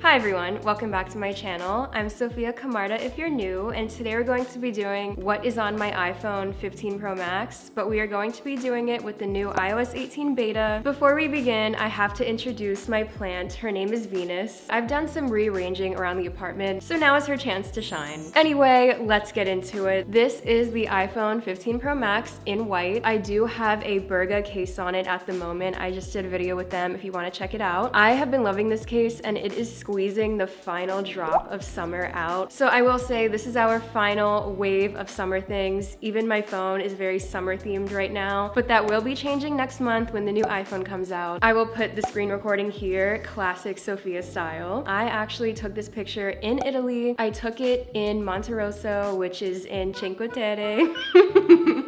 Hi everyone, welcome back to my channel. I'm Sophia Camarda if you're new, and today we're going to be doing what is on my iPhone 15 Pro Max, but we are going to be doing it with the new iOS 18 beta. Before we begin, I have to introduce my plant. Her name is Venus. I've done some rearranging around the apartment, so now is her chance to shine. Anyway, let's get into it. This is the iPhone 15 Pro Max in white. I do have a Berga case on it at the moment. I just did a video with them if you want to check it out. I have been loving this case and it is squeezing the final drop of summer out. So I will say this is our final wave of summer things. Even my phone is very summer themed right now, but that will be changing next month when the new iPhone comes out. I will put the screen recording here, classic Sophia style. I actually took this picture in Italy. I took it in Monterosso, which is in Cinque Terre.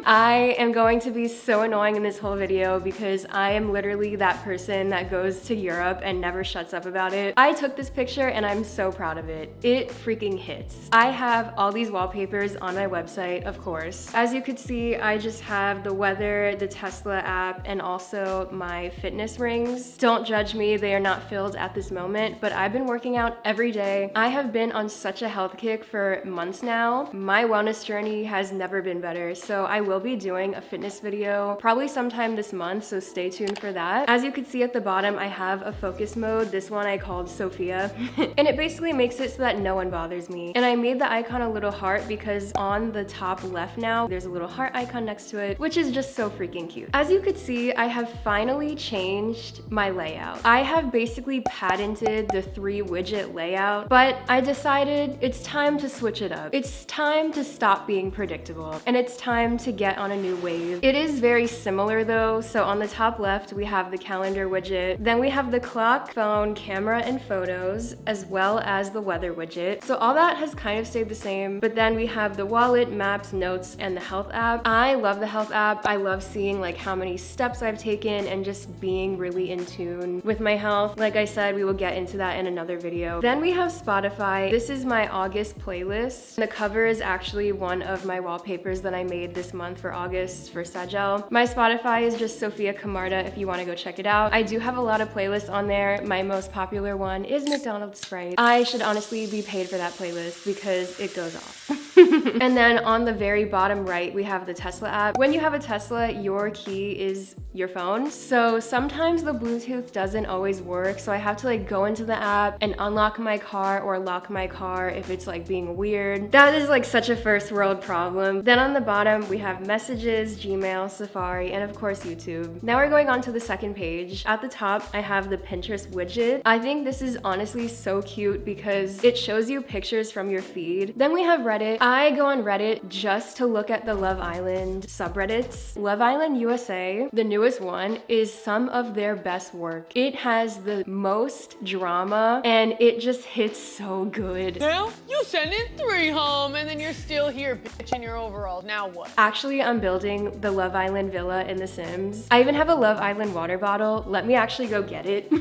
I am going to be so annoying in this whole video because I am literally that person that goes to Europe and never shuts up about it. I took this picture and I'm so proud of it. It freaking hits. I have all these wallpapers on my website, of course. As you could see, I just have the weather, the Tesla app, and also my fitness rings. Don't judge me, they are not filled at this moment, but I've been working out every day. I have been on such a health kick for months now. My wellness journey has never been better, so I will be doing a fitness video probably sometime this month, so stay tuned for that. As you can see at the bottom, I have a focus mode. This one I called Sophia, and it basically makes it so that no one bothers me. And I made the icon a little heart because on the top left now, there's a little heart icon next to it, which is just so freaking cute. As you could see, I have finally changed my layout. I have basically patented the 3 widget layout, but I decided it's time to switch it up. It's time to stop being predictable, and it's time to get on a new wave. It is very similar though. So on the top left, we have the calendar widget. Then we have the clock, phone, camera, and photos, as well as the weather widget. So all that has kind of stayed the same, but then we have the wallet, maps, notes, and the health app. I love the health app. I love seeing like how many steps I've taken and just being really in tune with my health. Like I said, we will get into that in another video. Then we have Spotify. This is my August playlist. The cover is actually one of my wallpapers that I made this month for August for SAGELLE. My Spotify is just Sophia Camarda if you want to go check it out. I do have a lot of playlists on there. My most popular one is McDonald's Sprite. I should honestly be paid for that playlist because it goes off. And then on the very bottom right, we have the Tesla app. When you have a Tesla, your key is your phone. So sometimes the Bluetooth doesn't always work. So I have to like go into the app and unlock my car or lock my car if it's like being weird. That is like such a first world problem. Then on the bottom, we have messages, Gmail, Safari, and of course YouTube. Now we're going on to the second page. At the top, I have the Pinterest widget. I think this is honestly so cute because it shows you pictures from your feed. Then we have Reddit. I go on Reddit just to look at the Love Island subreddits. Love Island USA, the newest one, is some of their best work. It has the most drama and it just hits so good. Now, you send in 3 home and then you're still here bitching your overalls. Now what? Actually, I'm building the Love Island villa in The Sims. I even have a Love Island water bottle. Let me actually go get it.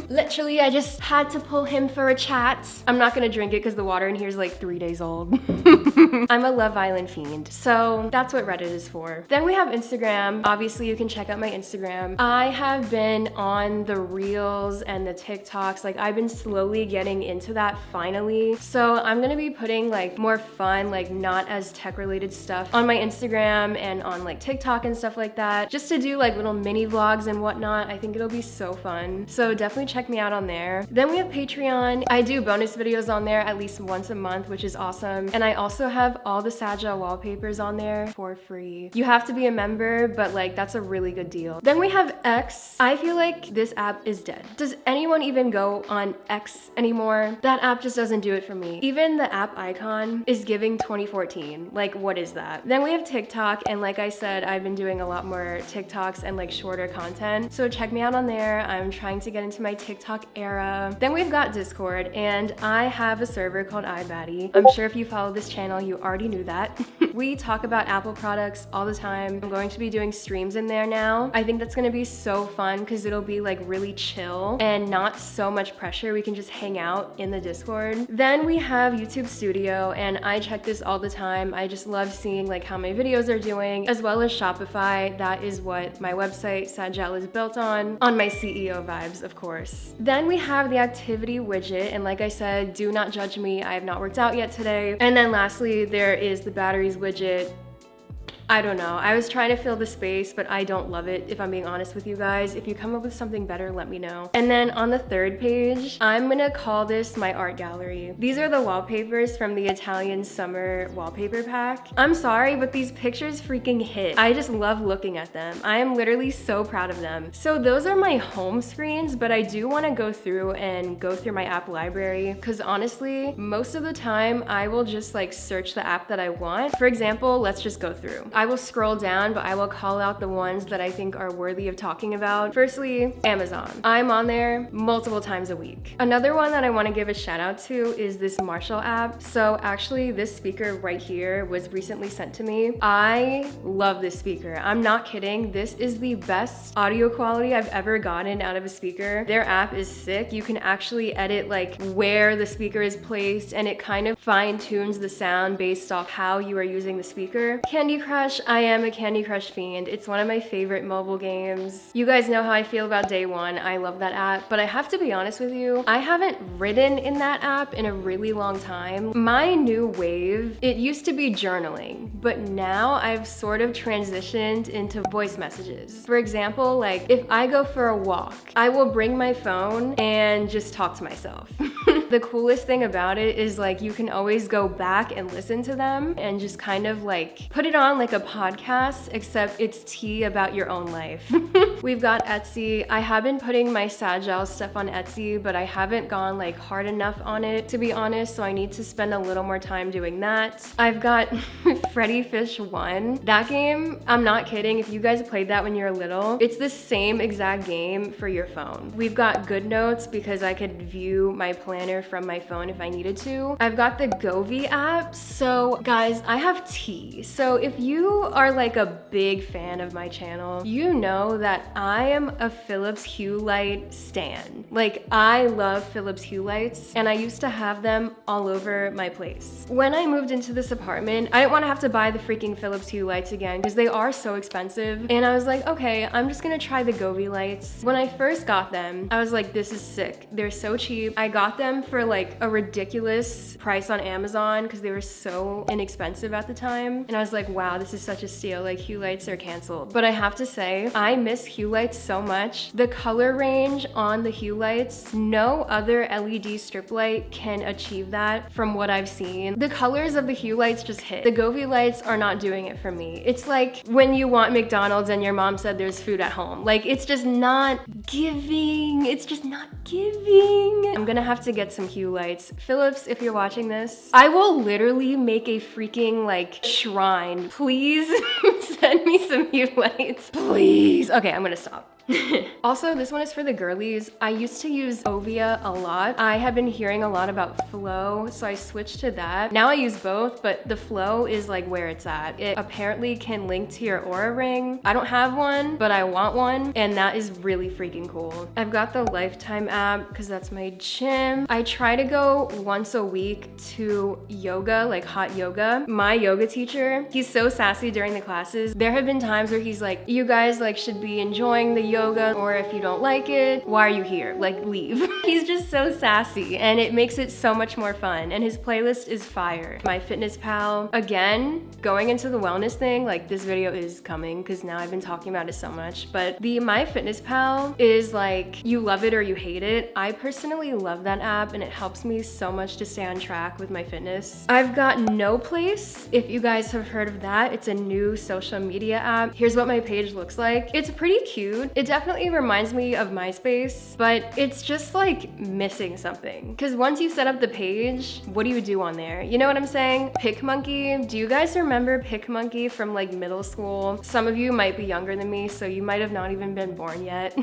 Literally, I just had to pull him for a chat. I'm not gonna drink it because the water in here is like 3 days old. I'm a Love Island fiend, so that's what Reddit is for. Then we have Instagram. Obviously, you can check out my Instagram. I have been on the Reels and the TikToks. Like, I've been slowly getting into that finally. So I'm gonna be putting like more fun, like not as tech-related stuff on my Instagram and on like TikTok and stuff like that, just to do like little mini vlogs and whatnot. I think it'll be so fun. So definitely check me out on there. Then we have Patreon. I do bonus videos on there at least once a month, which is awesome. And I also have all the SAGELLE wallpapers on there for free. You have to be a member, but like that's a really good deal. Then we have X. I feel like this app is dead. Does anyone even go on X anymore? That app just doesn't do it for me. Even the app icon is giving 2014. Like, what is that? Then we have TikTok, and like I said, I've been doing a lot more TikToks and like shorter content. So check me out on there. I'm trying to get into my TikTok era. Then we've got Discord, and I have a server called iBaddie. I'm sure if you follow this channel, you already knew that. We talk about Apple products all the time. I'm going to be doing streams in there now. I think that's gonna be so fun because it'll be like really chill and not so much pressure. We can just hang out in the Discord. Then we have YouTube Studio, and I check this all the time. I just love seeing like how my videos are doing, as well as Shopify. That is what my website SAGELLE is built on my CEO vibes, of course. Then we have the activity widget, and like I said, do not judge me. I have not worked out yet today. And then lastly, there is the batteries widget. I don't know. I was trying to fill the space, but I don't love it, if I'm being honest with you guys. If you come up with something better, let me know. And then on the third page, I'm gonna call this my art gallery. These are the wallpapers from the Italian summer wallpaper pack. I'm sorry, but these pictures freaking hit. I just love looking at them. I am literally so proud of them. So those are my home screens, but I do wanna go through my app library, because honestly, most of the time, I will just like search the app that I want. For example, let's just go through. I will scroll down, but I will call out the ones that I think are worthy of talking about. Firstly, Amazon. I'm on there multiple times a week. Another one that I want to give a shout out to is this Marshall app. So actually, this speaker right here was recently sent to me. I love this speaker. I'm not kidding. This is the best audio quality I've ever gotten out of a speaker. Their app is sick. You can actually edit like where the speaker is placed, and it kind of fine-tunes the sound based off how you are using the speaker. Candy Crush. I am a Candy Crush fiend. It's one of my favorite mobile games. You guys know how I feel about Day One. I love that app, but I have to be honest with you, I haven't written in that app in a really long time. My new wave, it used to be journaling, but now I've sort of transitioned into voice messages. For example, like if I go for a walk, I will bring my phone and just talk to myself. The coolest thing about it is like you can always go back and listen to them and just kind of like put it on like a podcast, except it's tea about your own life. We've got Etsy. I have been putting my SAGELLE stuff on Etsy, but I haven't gone like hard enough on it, to be honest, so I need to spend a little more time doing that. I've got Freddy Fish 1. That game, I'm not kidding, if you guys played that when you were little, it's the same exact game for your phone. We've got GoodNotes because I could view my planner from my phone if I needed to. I've got the Govee app. So guys, I have tea. So if you are like a big fan of my channel, you know that I am a Philips Hue light stan. Like I love Philips Hue lights, and I used to have them all over my place. When I moved into this apartment, I didn't want to have to buy the freaking Philips Hue lights again because they are so expensive. And I was like, okay, I'm just gonna try the Govee lights. When I first got them, I was like, this is sick. They're so cheap. I got them for like a ridiculous price on Amazon because they were so inexpensive at the time. And I was like, wow, this is such a steal. Like Hue lights are canceled. But I have to say, I miss Hue lights so much. The color range on the Hue lights, no other LED strip light can achieve that from what I've seen. The colors of the Hue lights just hit. The Govee lights are not doing it for me. It's like when you want McDonald's and your mom said there's food at home. Like it's just not giving. It's just not giving. I'm gonna have to get some Hue lights. Philips, if you're watching this, I will literally make a freaking like shrine. Please send me some Hue lights. Please. Okay, I'm gonna stop. Also, this one is for the girlies. I used to use Ovia a lot. I have been hearing a lot about Flow, so I switched to that. Now I use both, but the Flow is like where it's at. It apparently can link to your Aura ring. I don't have one, but I want one, and that is really freaking cool. I've got the Lifetime app because that's my gym. I try to go once a week to yoga, like hot yoga. My yoga teacher, he's so sassy during the classes. There have been times where he's like, you guys like should be enjoying the yoga, or if you don't like it, why are you here? Like leave. He's just so sassy and it makes it so much more fun, and his playlist is fire. MyFitnessPal, again, going into the wellness thing, like this video is coming because now I've been talking about it so much, but the MyFitnessPal is like you love it or you hate it. I personally love that app and it helps me so much to stay on track with my fitness. I've got No Place, if you guys have heard of that. It's a new social media app. Here's what my page looks like. It's pretty cute. It definitely reminds me of MySpace, but it's just like missing something. Because once you set up the page, what do you do on there? You know what I'm saying? PicMonkey. Do you guys remember PicMonkey from like middle school? Some of you might be younger than me, so you might have not even been born yet.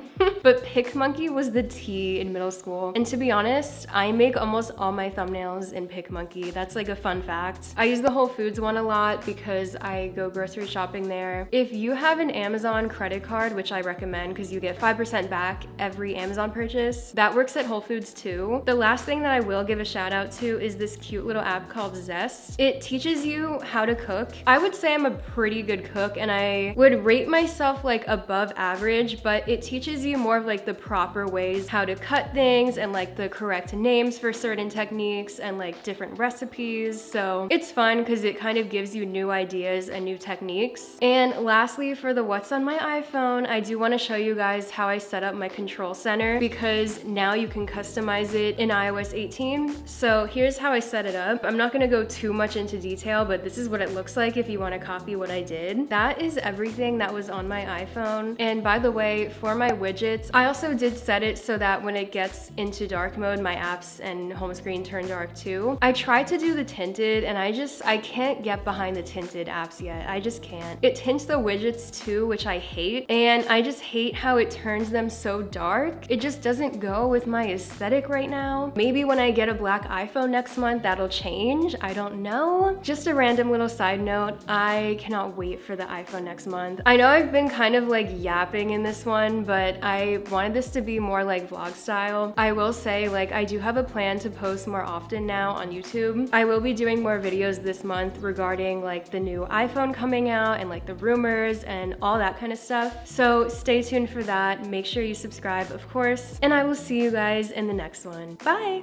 But PicMonkey was the tea in middle school. And to be honest, I make almost all my thumbnails in PicMonkey. That's like a fun fact. I use the Whole Foods one a lot because I go grocery shopping there. If you have an Amazon credit card, which I recommend because you get 5% back every Amazon purchase, that works at Whole Foods too. The last thing that I will give a shout out to is this cute little app called Zest. It teaches you how to cook. I would say I'm a pretty good cook and I would rate myself like above average, but it teaches you more of like the proper ways how to cut things and like the correct names for certain techniques and like different recipes. So it's fun because it kind of gives you new ideas and new techniques. And lastly, for the what's on my iPhone, I do want to show you guys how I set up my control center because now you can customize it in iOS 18. So here's how I set it up. I'm not going to go too much into detail, but this is what it looks like if you want to copy what I did. That is everything that was on my iPhone. And by the way, for my widgets, I also did set it so that when it gets into dark mode, my apps and home screen turn dark too. I tried to do the tinted and I can't get behind the tinted apps yet. I just can't. It tints the widgets too, which I hate. And I just hate how it turns them so dark. It just doesn't go with my aesthetic right now. Maybe when I get a black iPhone next month, that'll change. I don't know. Just a random little side note. I cannot wait for the iPhone next month. I know I've been kind of like yapping in this one, but I wanted this to be more like vlog style. I will say like I do have a plan to post more often now on YouTube. I will be doing more videos this month regarding like the new iPhone coming out and like the rumors and all that kind of stuff. So stay tuned for that. Make sure you subscribe, of course, and I will see you guys in the next one. Bye!